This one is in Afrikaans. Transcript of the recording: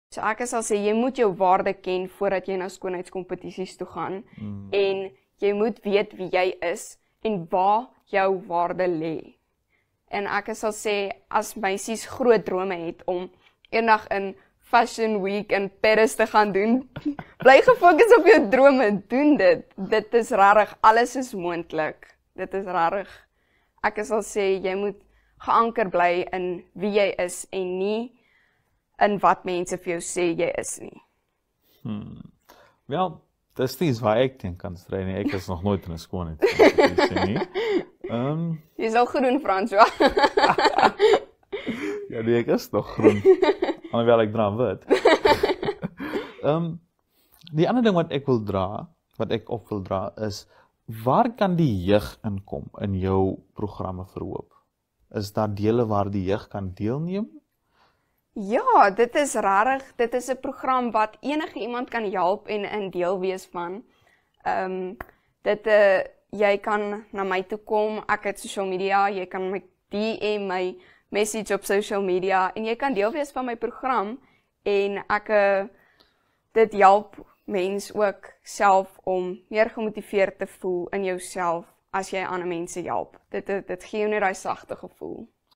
So ek sal sê, jy moet jou waarde ken voordat jy na skoonheidskompetisies toe gaan. En jy moet weet wie jy is en waar jou waarde lê. En ek sal sê, as meisies groot drome het om eendag in Fashion Week in Paris te gaan doen, bly gefokus op jou drome, doen dit. Dit is rarig, alles is moontlik. Dit is rarig. Ek sal sê, jy moet geanker bly in wie jy is en nie in wat mense vir jou sê jy is nie. Wel, dis nie waar ek teen kan stry nie. Ek is nog nooit in 'n skoonheidskompetisie nie. Jy sal groen, François. Ja, nee, ek is nog groen. Alhoewel ek dra wit. Die ander ding wat ek op wil dra is, waar kan die jeug inkom in jou programme verhoop? Is daar dele waar die jeug kan deelneem? Ja, dit is rarig. Dit is 'n program wat enige iemand kan help en 'n deel wees van. Jy kan na my toe kom, ek het social media, jy kan my DM my message op social media en jy kan deel wees van my program en dit help mens ook self om meer gemotiveerd te voel in jouself as jy ander mense help. Dit gee jou net daai sagte gevoel.